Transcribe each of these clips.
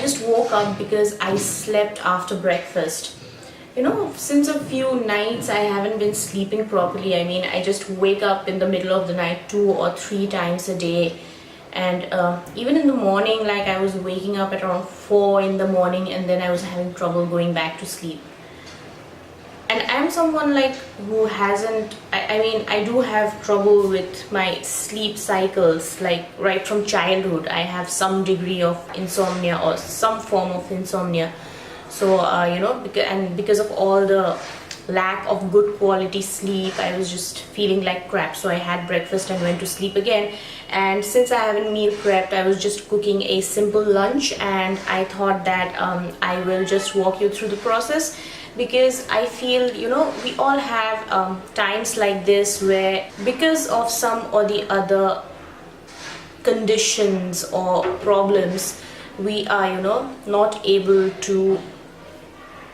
just woke up because I slept after breakfast. You know, since a few nights I haven't been sleeping properly. I mean, I just wake up in the middle of the night 2 or 3 times a day. And even in the morning, like I was waking up at around 4 in the morning, and then I was having trouble going back to sleep. And I'm someone like who hasn't, I mean, I do have trouble with my sleep cycles, like right from childhood. I have some degree of insomnia or some form of insomnia. So, you know, because of all the lack of good quality sleep, I was just feeling like crap. So I had breakfast and went to sleep again. And since I haven't meal prepped, I was just cooking a simple lunch, and I thought that I will just walk you through the process, because I feel, you know, we all have times like this where because of some or the other conditions or problems, we are, you know, not able to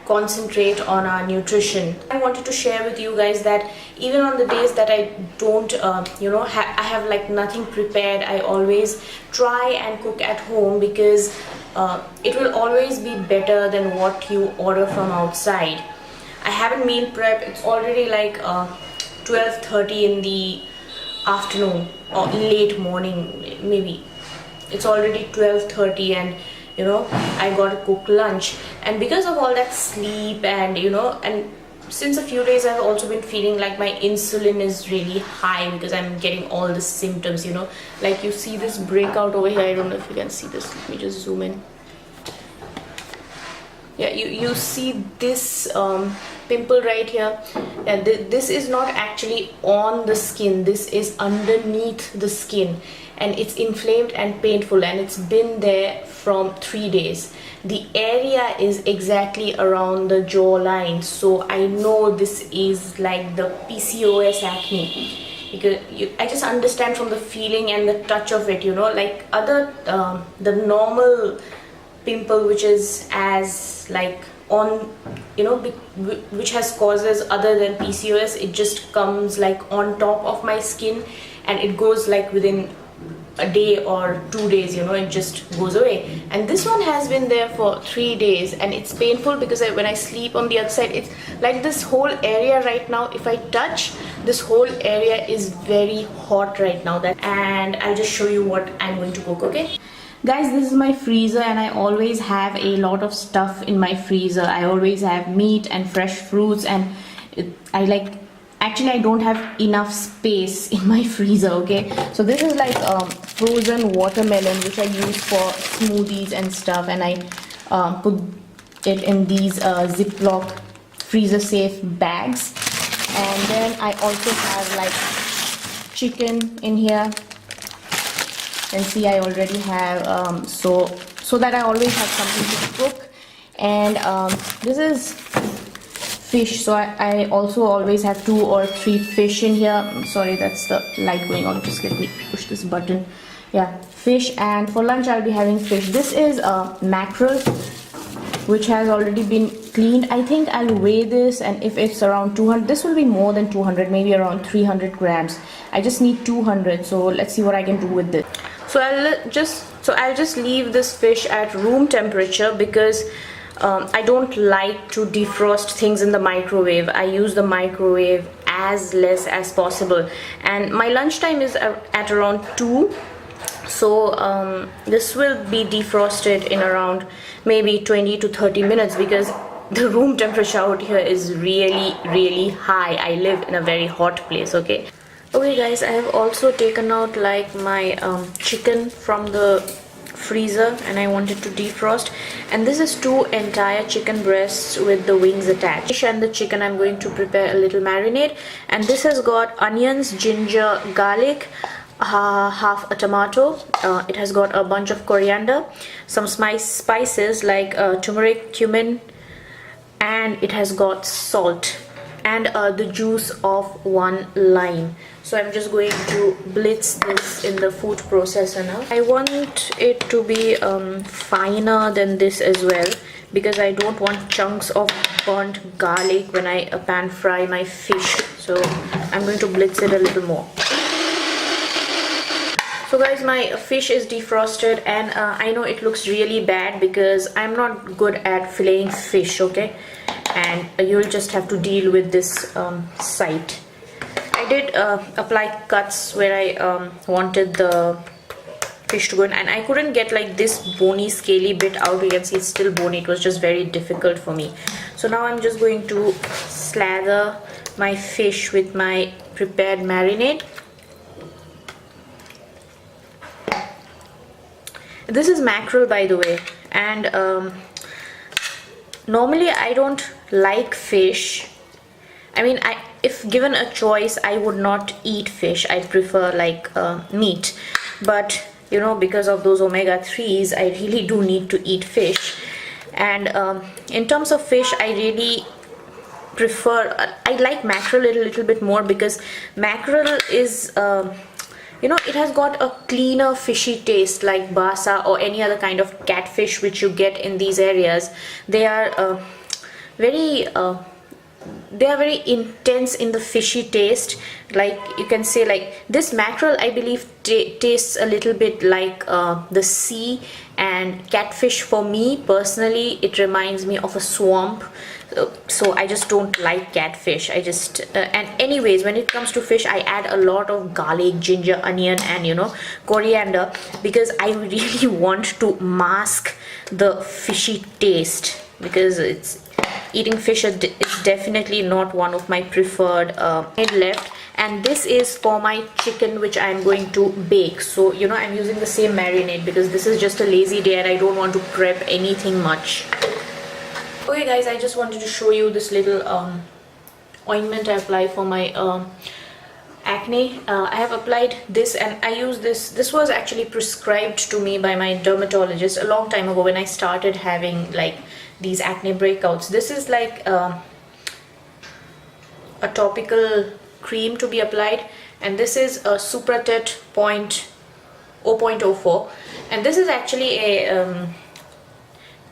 concentrate on our nutrition. I wanted to share with you guys that even on the days that I don't you know, I have like nothing prepared, I always try and cook at home, because it will always be better than what you order from outside. I haven't meal prep. It's already like 12:30 in the afternoon or late morning, maybe. It's already 12:30, and you know, I gotta cook lunch. And because of all that sleep, and you know, and since a few days I've also been feeling like my insulin is really high, because I'm getting all the symptoms, you know, like you see this breakout over here. I don't know if you can see this. Let me just zoom in. Yeah, you see this pimple right here. Yeah, this is not actually on the skin, this is underneath the skin, and it's inflamed and painful, and it's been there from 3 days. The area is exactly around the jawline, so I know this is like the PCOS acne, because I just understand from the feeling and the touch of it, you know, like other the normal pimple which is as like on, you know, which has causes other than PCOS, it just comes like on top of my skin, and it goes like within a day or 2 days, you know, it just goes away. And this one has been there for 3 days, and it's painful because when I sleep on the other side, it's like this whole area right now, if I touch this whole area is very hot right now. And I'll just show you what I'm going to cook. Okay guys, this is my freezer, and I always have a lot of stuff in my freezer. I always have meat and fresh fruits, and actually I don't have enough space in my freezer. Okay, so this is like frozen watermelon, which I use for smoothies and stuff, and I put it in these Ziploc freezer safe bags. And then I also have like chicken in here. And see, I already have so that I always have something to cook. And this is fish, so I also always have 2 or 3 fish in here. Sorry, that's the light going on, just let me push this button. Yeah, fish, and for lunch I'll be having fish. This is mackerel, which has already been cleaned. I think I'll weigh this, and if it's around 200, this will be more than 200, maybe around 300 grams. I just need 200, so let's see what I can do with this. So I'll just leave this fish at room temperature, because I don't like to defrost things in the microwave. I use the microwave as less as possible, and my lunchtime is at around 2. So this will be defrosted in around maybe 20 to 30 minutes, because the room temperature out here is really high. I live in a very hot place. Okay guys, I have also taken out like my chicken from the freezer, and I wanted to defrost, and this is 2 entire chicken breasts with the wings attached. And the chicken, I'm going to prepare a little marinade, and this has got onions, ginger, garlic, half a tomato. It has got a bunch of coriander, some spices like turmeric, cumin, and it has got salt and the juice of 1 lime. So I'm just going to blitz this in the food processor now. I want it to be finer than this as well, because I don't want chunks of burnt garlic when I pan fry my fish. So I'm going to blitz it a little more. So guys, my fish is defrosted, and I know it looks really bad because I'm not good at filleting fish, okay? And you'll just have to deal with this sight. I did apply cuts where I wanted the fish to go in, and I couldn't get like this bony scaly bit out. You can see it's still bony. It was just very difficult for me. So now I'm just going to slather my fish with my prepared marinade. This is mackerel, by the way, and normally I don't like fish. I mean, if given a choice, I would not eat fish. I prefer like meat, but you know, because of those omega-3s, I really do need to eat fish. And in terms of fish, I really prefer, I like mackerel a little bit more, because mackerel is you know, it has got a cleaner fishy taste like basa or any other kind of catfish which you get in these areas. They are very intense in the fishy taste. Like you can say, like this mackerel, I believe tastes a little bit like the sea, and catfish, for me personally, it reminds me of a swamp. So I just don't like catfish. I just and anyways, when it comes to fish, I add a lot of garlic, ginger, onion, and you know, coriander, because I really want to mask the fishy taste, because eating fish is definitely not one of my preferred left. And this is for my chicken, which I'm going to bake. So you know, I'm using the same marinade because this is just a lazy day and I don't want to prep anything much. Okay guys, I just wanted to show you this little ointment I apply for my acne. I have applied this, and I use this was actually prescribed to me by my dermatologist a long time ago when I started having like these acne breakouts. This is like a topical cream to be applied, and this is a Supratet 0.04, and this is actually a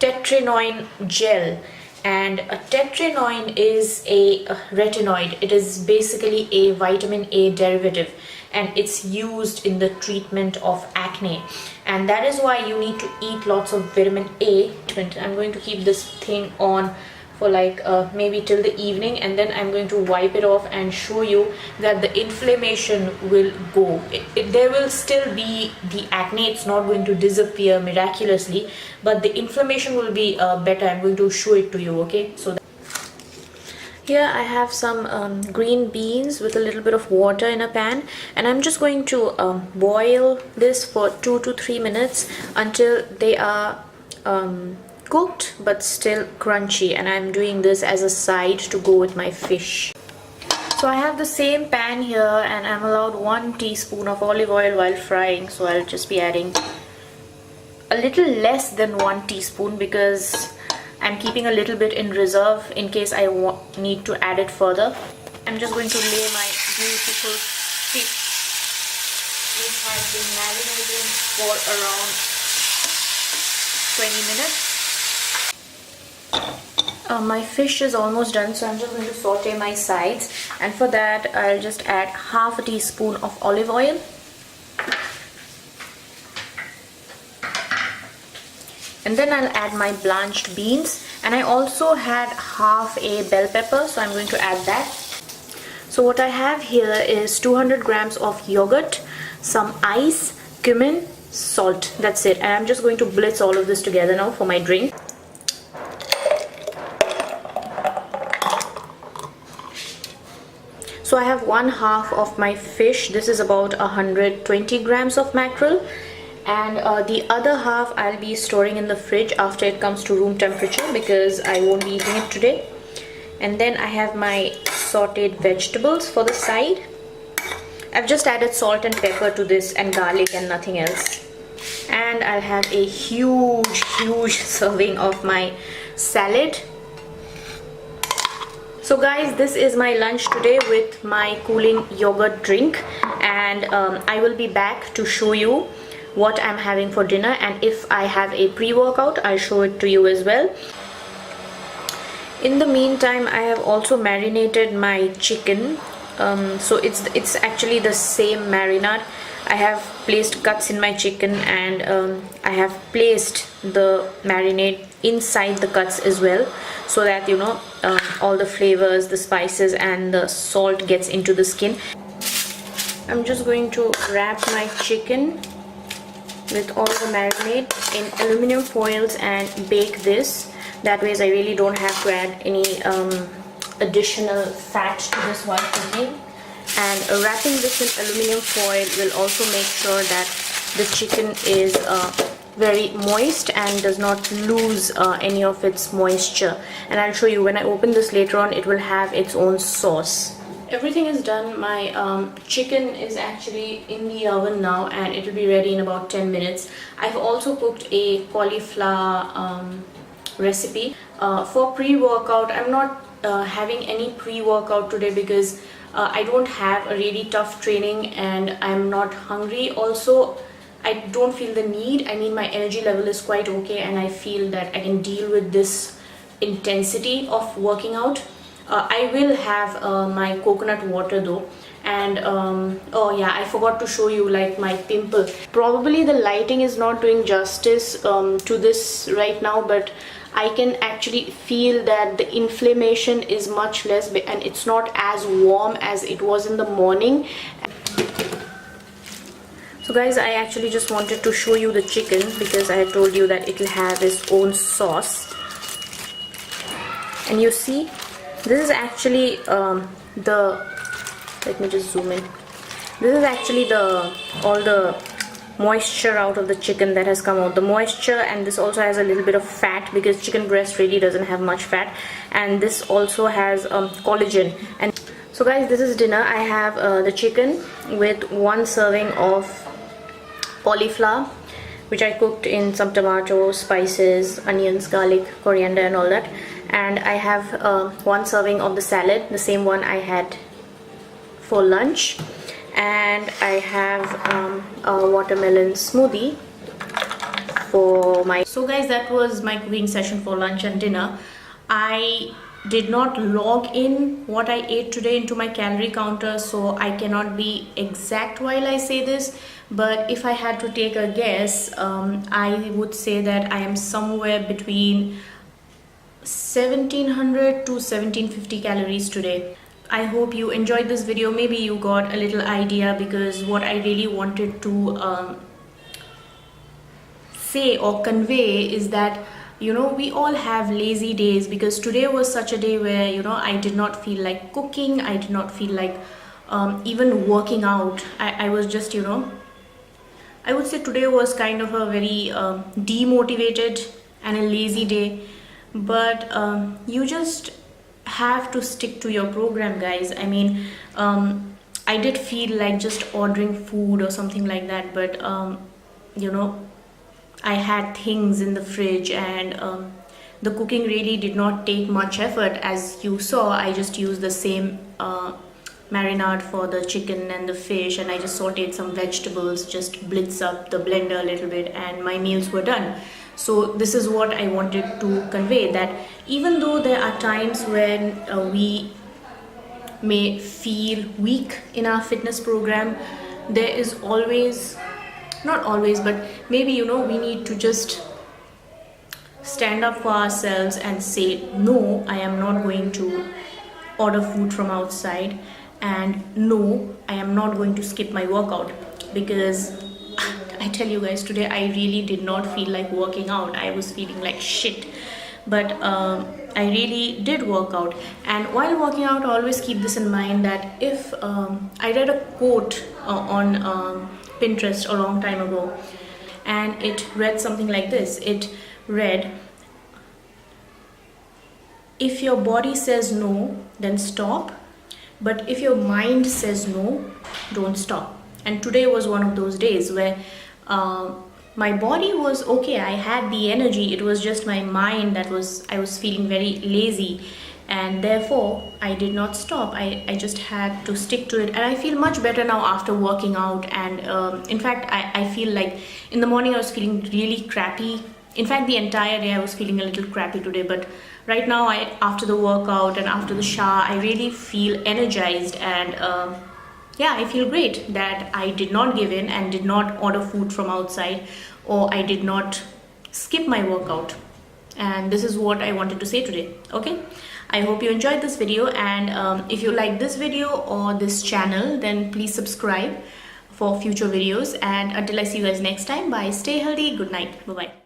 tetrenoin gel. And a tetrenoin is a retinoid. It is basically a vitamin A derivative, and it's used in the treatment of acne, and that is why you need to eat lots of vitamin A. I'm going to keep this thing on for like maybe till the evening, and then I'm going to wipe it off and show you that the inflammation will go. There will still be the acne, it's not going to disappear miraculously, but the inflammation will be better. I'm going to show it to you, okay? So here I have some green beans with a little bit of water in a pan, and I'm just going to boil this for 2 to 3 minutes until they are cooked but still crunchy, and I'm doing this as a side to go with my fish. So I have the same pan here, and I'm allowed 1 teaspoon of olive oil while frying, so I'll just be adding a little less than 1 teaspoon because I'm keeping a little bit in reserve in case I need to add it further. I'm just going to lay my beautiful fish, which has been marinating for around 20 minutes. My fish is almost done, so I'm just going to saute my sides, and for that I'll just add half a teaspoon of olive oil. And then I'll add my blanched beans, and I also had half a bell pepper, so I'm going to add that. So what I have here is 200 grams of yogurt, some ice, cumin, salt. That's it, and I'm just going to blitz all of this together now for my drink. So I have 1/2 of my fish. This is about 120 grams of mackerel, and the other half I'll be storing in the fridge after it comes to room temperature because I won't be eating it today. And then I have my sauteed vegetables for the side. I've just added salt and pepper to this, and garlic, and nothing else. And I'll have a huge serving of my salad. So guys, this is my lunch today with my cooling yogurt drink, and I will be back to show you what I'm having for dinner, and if I have a pre-workout I'll show it to you as well. In the meantime, I have also marinated my chicken. So it's actually the same marinade. I have placed cuts in my chicken, and I have placed the marinade inside the cuts as well, so that all the flavors, the spices and the salt gets into the skin. I'm just going to wrap my chicken with all the marinade in aluminum foils and bake this. That way I really don't have to add any additional fat to this while cooking. And wrapping this in aluminum foil will also make sure that the chicken is very moist and does not lose any of its moisture. And I'll show you when I open this later on, it will have its own sauce. Everything is done. My chicken is actually in the oven now, and it will be ready in about 10 minutes. I've also cooked a cauliflower recipe. For pre-workout, I'm not having any pre-workout today because I don't have a really tough training and I'm not hungry. Also, I don't feel the need. I mean, my energy level is quite okay and I feel that I can deal with this intensity of working out. I will have my coconut water though. And oh yeah, I forgot to show you like my pimple. Probably the lighting is not doing justice to this right now, but I can actually feel that the inflammation is much less and it's not as warm as it was in the morning. So guys, I actually just wanted to show you the chicken because I had told you that it will have its own sauce. And you see, this is actually let me just zoom in. This is actually all the moisture out of the chicken that has come out. The moisture, and this also has a little bit of fat because chicken breast really doesn't have much fat, and this also has collagen. And so guys, this is dinner. I have the chicken with 1 serving of cauliflower, which I cooked in some tomatoes, spices, onions, garlic, coriander and all that. And I have 1 serving of the salad, the same one I had for lunch. And I have a watermelon smoothie for my... So guys, that was my cooking session for lunch and dinner. I did not log in what I ate today into my calorie counter, so I cannot be exact while I say this, but if I had to take a guess, I would say that I am somewhere between 1700 to 1750 calories today. I hope you enjoyed this video. Maybe you got a little idea, because what I really wanted to say or convey is that we all have lazy days, because today was such a day where I did not feel like cooking, I did not feel like even working out. I was just I would say today was kind of a very demotivated and a lazy day, but you just have to stick to your program, guys. I mean, I did feel like just ordering food or something like that, but I had things in the fridge, and the cooking really did not take much effort. As you saw, I just used the same marinade for the chicken and the fish, and I just sauteed some vegetables, just blitz up the blender a little bit, and my meals were done. So this is what I wanted to convey, that even though there are times when we may feel weak in our fitness program, there is always, not always, but maybe we need to just stand up for ourselves and say, no, I am not going to order food from outside, and no, I am not going to skip my workout. Because I tell you guys, today I really did not feel like working out. I was feeling like shit, but I really did work out. And while working out, I always keep this in mind, that if I read a quote on Pinterest a long time ago, and it read something like this. It read, if your body says no, then stop, but if your mind says no, don't stop. And today was one of those days where my body was okay, I had the energy, it was just my mind that I was feeling very lazy, and therefore I did not stop. I just had to stick to it, and I feel much better now after working out. And in fact, I feel like in the morning I was feeling really crappy. In fact, the entire day I was feeling a little crappy today, but right now after the workout and after the shower, I really feel energized, and yeah, I feel great that I did not give in and did not order food from outside, or I did not skip my workout. And this is what I wanted to say today. Okay, I hope you enjoyed this video, and if you like this video or this channel, then please subscribe for future videos. And until I see you guys next time, bye, stay healthy, good night, bye bye.